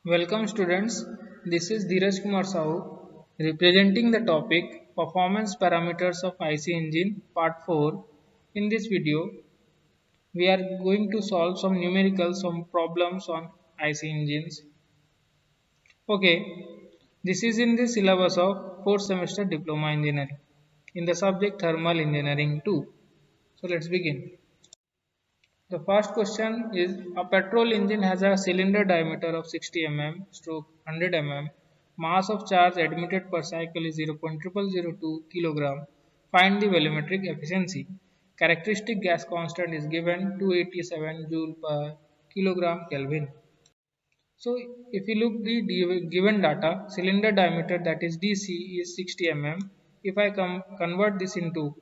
Welcome students, this is Dheeraj Kumar Sahu representing the topic Performance Parameters of IC Engine Part 4. In this video, we are going to solve some problems on IC engines. Okay, this is in the syllabus of 4th semester Diploma Engineering in the subject Thermal Engineering 2. So let's begin. The first question is a petrol engine has a cylinder diameter of 60 mm stroke 100 mm. Mass of charge admitted per cycle is 0.0002 kg. Find the volumetric efficiency. Characteristic gas constant is given 287 joule per kilogram Kelvin. So if you look the given data, cylinder diameter that is DC is 60 mm. If I convert this into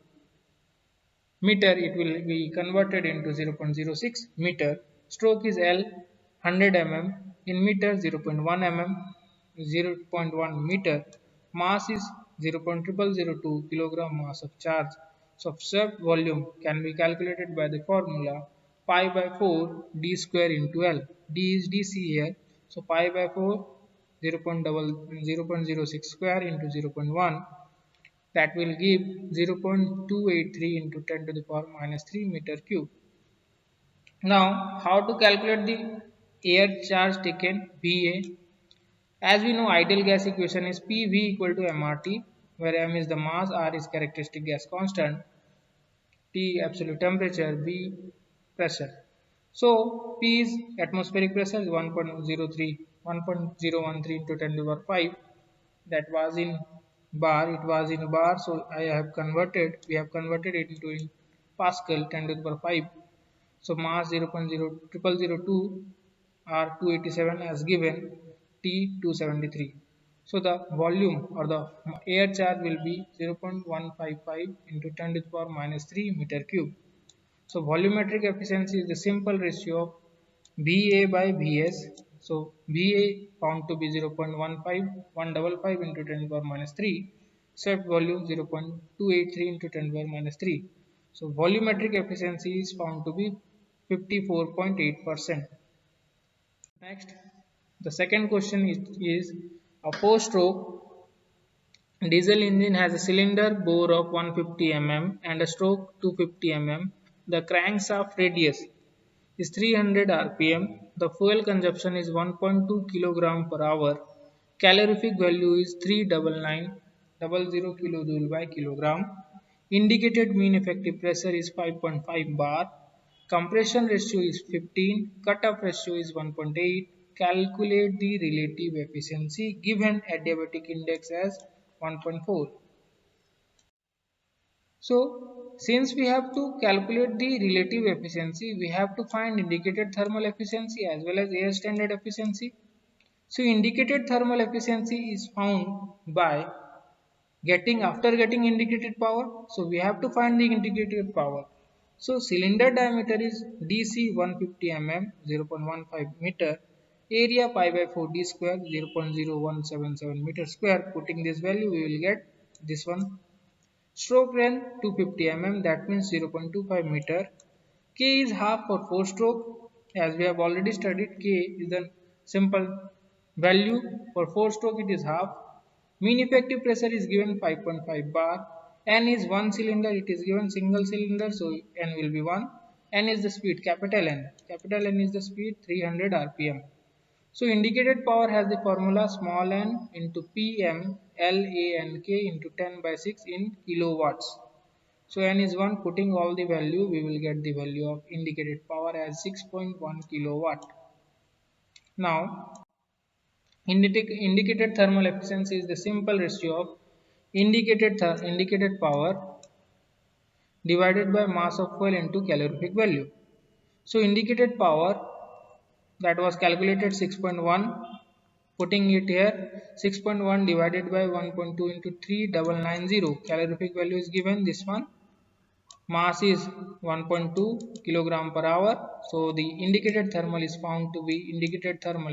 meter, it will be converted into 0.06 meter. Stroke is L 100 mm. In meter 0.1 mm, 0.1 meter. Mass is 0.0002 kilogram mass of charge. So observed volume can be calculated by the formula pi by 4 d square into L. D is dc here, so pi by 4 0.06 square into 0.1, that will give 0.283 into 10 to the power minus 3 meter cube. Now, how to calculate the air charge taken VA? As we know, ideal gas equation is PV equal to MRT, where M is the mass, R is characteristic gas constant, T absolute temperature, V pressure. So, P is atmospheric pressure is 1.013 into 10 to the power 5. That was in bar, it was in bar, so we have converted it into in Pascal 10 to the power 5. So mass 0.0002 or 287 as given, T 273. So the volume or the air charge will be 0.155 into 10 to the power minus 3 meter cube. So volumetric efficiency is the simple ratio of VA by Vs. So VA found to be 0.155 into 10 to the power minus 3. Swept volume 0.283 into 10 to the power minus 3. So volumetric efficiency is found to be 54.8%. Next, the second question is a 4-stroke diesel engine has a cylinder bore of 150 mm and a stroke 250 mm. The crankshaft radius is 300 rpm. The fuel consumption is 1.2 kg per hour. Calorific value is 39900 kJ by kilogram. Indicated mean effective pressure is 5.5 bar. Compression ratio is 15. Cutoff ratio is 1.8. Calculate the relative efficiency given adiabatic index as 1.4. So, since we have to calculate the relative efficiency, we have to find indicated thermal efficiency as well as air standard efficiency. So, indicated thermal efficiency is found by after getting indicated power. So, we have to find the indicated power. So, cylinder diameter is DC 150 mm 0.15 meter. Area pi by 4 d square 0.0177 meter square. Putting this value, we will get this one. Stroke length 250 mm, that means 0.25 meter. K is half for 4 stroke. As we have already studied, K is the simple value for 4 stroke, it is half. Mean effective pressure is given 5.5 bar. N is one cylinder, it is given single cylinder, so N will be 1. N is the speed, capital N. Capital N is the speed 300 rpm. So indicated power has the formula small n into Pm LANK into 10 by 6 in kilowatts. So n is 1, putting all the value, we will get the value of indicated power as 6.1 kilowatt. Now, indicated thermal efficiency is the simple ratio of indicated power divided by mass of fuel into calorific value. So indicated power that was calculated 6.1, putting it here 6.1 divided by 1.2 into 3990, calorific value is given this one. Mass is 1.2 kilogram per hour. So the indicated thermal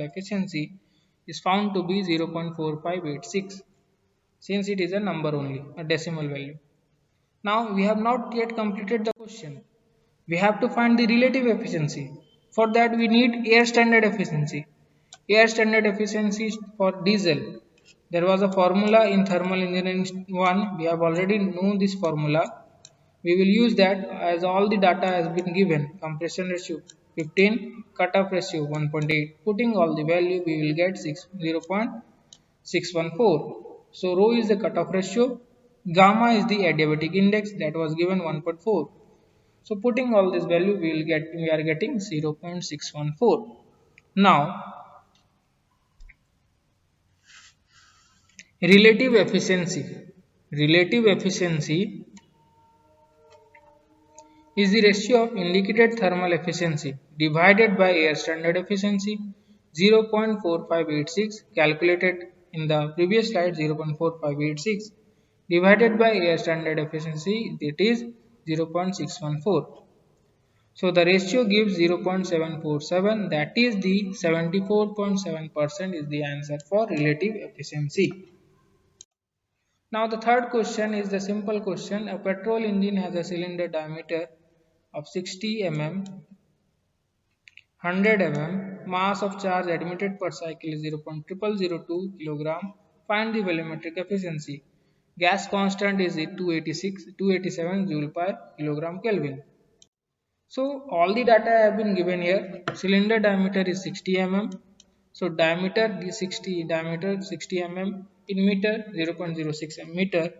efficiency is found to be 0.4586, since it is a number only, a decimal value. Now we have not yet completed the question. We have to find the relative efficiency. For that we need air standard efficiency. Air standard efficiency for diesel. There was a formula in thermal engineering 1. We have already known this formula. We will use that as all the data has been given. Compression ratio 15, cutoff ratio 1.8. Putting all the value, we will get 0.614. So rho is the cutoff ratio. Gamma is the adiabatic index that was given 1.4. So putting all this value, we are getting 0.614. Now relative efficiency. Relative efficiency is the ratio of indicated thermal efficiency divided by air standard efficiency 0.4586 calculated in the previous slide 0.4586 divided by air standard efficiency, that is 0.614. So the ratio gives 0.747, that is the 74.7% is the answer for relative efficiency. Now the third question is the simple question. A petrol engine has a cylinder diameter of 60 mm, 100 mm, mass of charge admitted per cycle is 0.0002 kg. Find the volumetric efficiency. Gas constant is 287 joule per kilogram Kelvin. So all the data have been given here. Cylinder diameter is 60 mm. So diameter 60 mm in meter 0.06 meter.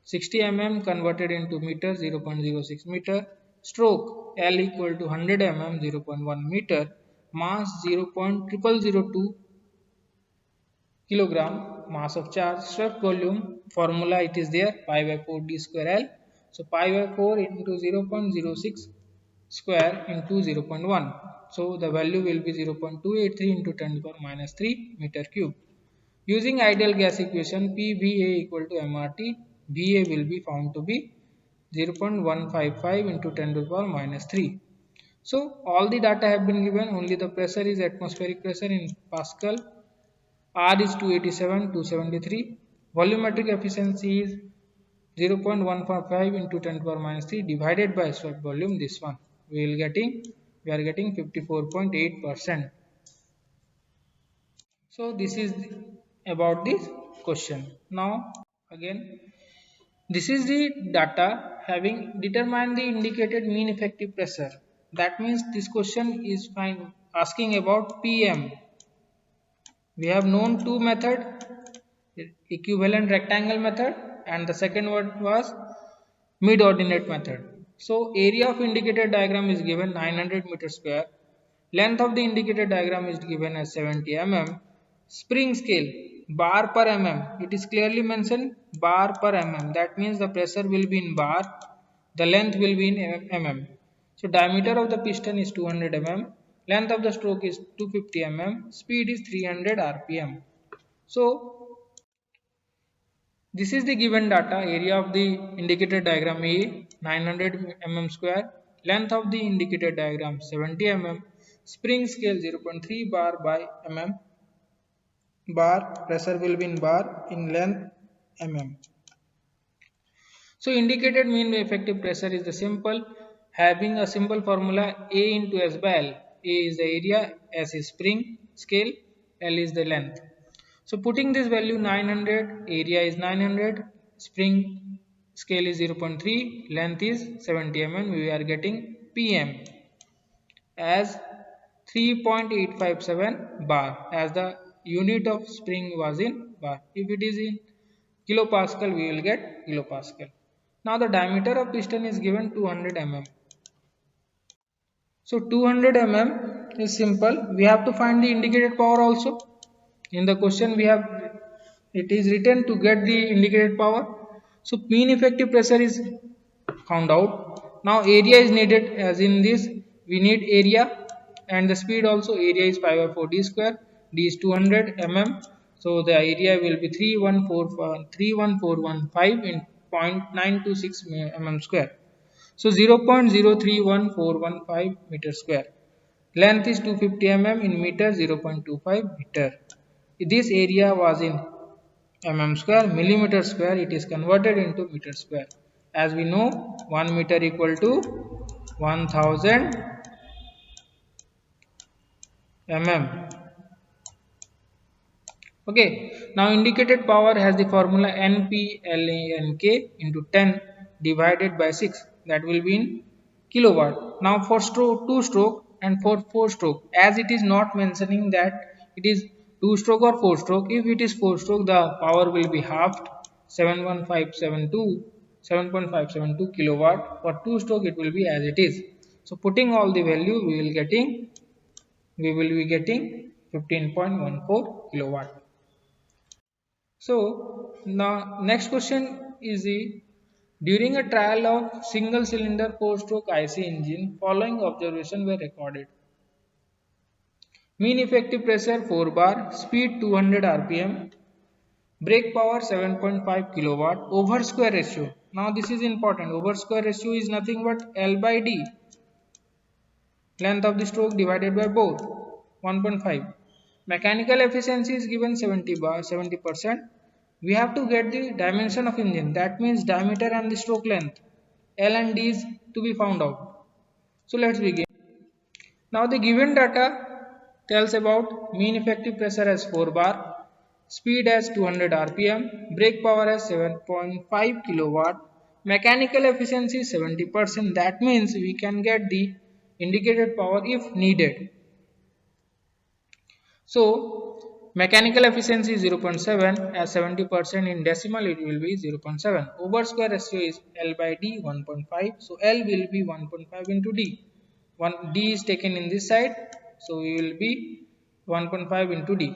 60 mm converted into meter 0.06 meter. Stroke L equal to 100 mm 0.1 meter. Mass 0.0002 kilogram. Mass of charge. Swept volume formula it is there pi by 4 d square L. So pi by 4 into 0.06 square into 0.1. So the value will be 0.283 into 10 to the power minus 3 meter cube. Using ideal gas equation PVA equal to MRT, VA will be found to be 0.155 into 10 to the power minus 3. So all the data have been given, only the pressure is atmospheric pressure in Pascal. R is 287, 273. Volumetric efficiency is 0.145 into 10 to the power minus 3 divided by swept volume, this one. We are getting 54.8%. So this is about this question. Now again, this is the data having determined the indicated mean effective pressure. That means this question is asking about PM. We have known two methods, equivalent rectangle method, and the second one was mid ordinate method. So area of indicated diagram is given 900 meter square. Length of the indicated diagram is given as 70 mm. Spring scale bar per mm. It is clearly mentioned bar per mm. That means the pressure will be in bar. The length will be in mm. So diameter of the piston is 200 mm. Length of the stroke is 250 mm. Speed is 300 rpm. So this is the given data. Area of the indicated diagram A 900 mm square. Length of the indicated diagram 70 mm. Spring scale 0.3 bar by mm. Bar pressure will be in bar, in length mm. So indicated mean effective pressure is the simple, having a simple formula A into S by L. A is the area, S is spring scale, L is the length. So putting this value 900, area is 900, spring scale is 0.3, length is 70 mm, we are getting PM as 3.857 bar, as the unit of spring was in bar. If it is in kilopascal, we will get kilopascal. Now the diameter of piston is given 200 mm. So 200 mm is simple. We have to find the indicated power also. In the question it is written to get the indicated power. So mean effective pressure is found out. Now area is needed, as in this we need area, and the speed also. Area is pi by 4 d square, d is 200 mm. So the area will be 31415 in 0.926 mm square. So 0.031415 meter square. Length is 250 mm, in meter 0.25 meter. This area was in mm square, millimeter square, it is converted into meter square. As we know, 1 meter equal to 1000 mm. Okay, now indicated power has the formula NPLANK into 10 divided by 6, that will be in kilowatt. Now for stroke 2 stroke and for 4 stroke, as it is not mentioning that it is 2 stroke or 4 stroke, if it is 4 stroke the power will be halved, 7.572 kilowatt. For 2 stroke it will be as it is. So putting all the value we will be getting 15.14 kilowatt. So now next question is the during a trial of single cylinder 4-stroke IC engine, following observation were recorded. Mean effective pressure 4 bar, speed 200 rpm, brake power 7.5 kilowatt, over square ratio. Now this is important. Over square ratio is nothing but L by D, length of the stroke divided by both, 1.5. Mechanical efficiency is given 70%. We have to get the dimension of engine, that means diameter and the stroke length. L and D is to be found out. So let's begin. Now the given data tells about mean effective pressure as 4 bar, speed as 200 rpm, brake power as 7.5 kilowatt, mechanical efficiency 70%. That means we can get the indicated power if needed. So mechanical efficiency is 0.7, as 70% in decimal it will be 0.7. Over square ratio is L by D 1.5. So L will be 1.5 into D. D is taken in this side, so we will be 1.5 into D.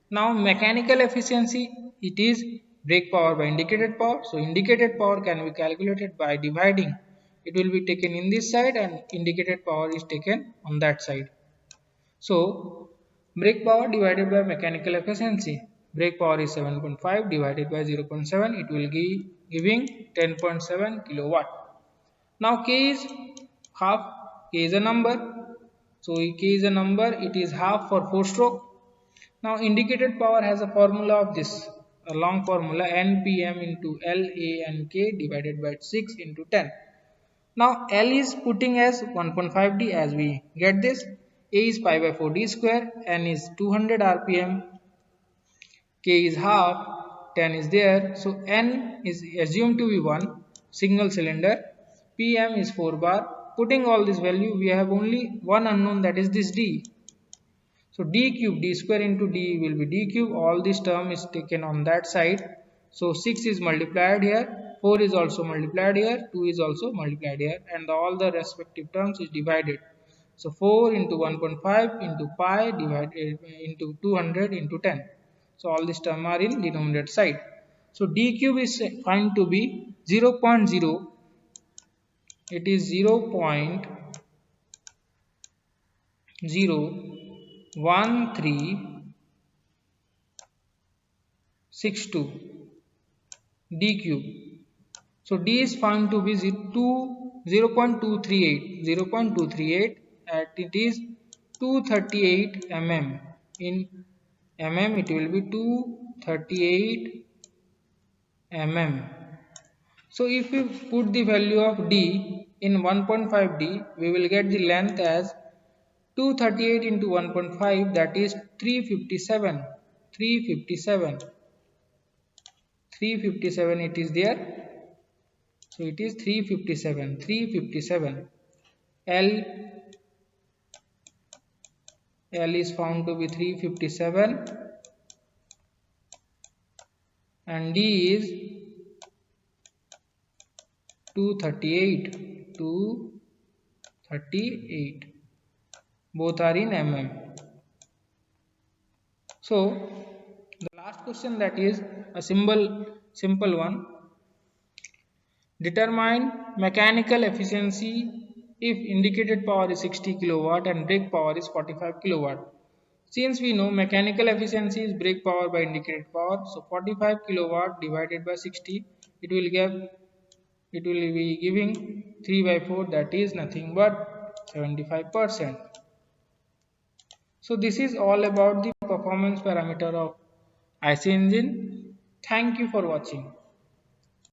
Now mechanical efficiency, it is brake power by indicated power. So indicated power can be calculated by dividing. It will be taken in this side and indicated power is taken on that side. So brake power divided by mechanical efficiency. Brake power is 7.5 divided by 0.7. It will give giving 10.7 kilowatt. Now K is half. K is a number. So K is a number. It is half for 4 stroke. Now indicated power has a formula of this. A long formula NPM into LANK divided by 6 into 10. Now L is putting as 1.5D, as we get this. A is pi by 4D square. N is 200 rpm. K is half. 10 is there. So N is assumed to be 1 single cylinder. PM is 4 bar. Putting all this value, we have only one unknown, that is this D. So D cube, D square into D will be D cube. All this term is taken on that side. So 6 is multiplied here, 4 is also multiplied here, 2 is also multiplied here, and all the respective terms is divided. So 4 into 1.5 into pi divided into 200 into 10. So all these terms are in denominator side. So D cube is found to be 0.0. It is 0.01362 D cube. So D is found to be 0.238. And it is 238 mm. In mm it will be 238 mm. So if we put the value of D in 1.5D, we will get the length as 238 into 1.5, that is 357. 357 it is there. So it is 357. L is found to be 357 and D is 238. Both are in mm. So the last question, that is a simple one. Determine mechanical efficiency if indicated power is 60 kilowatt and brake power is 45 kilowatt. Since we know mechanical efficiency is brake power by indicated power, so 45 kilowatt divided by 60, it will be giving 3 by 4, that is nothing but 75%. So this is all about the performance parameter of IC engine. Thank you for watching.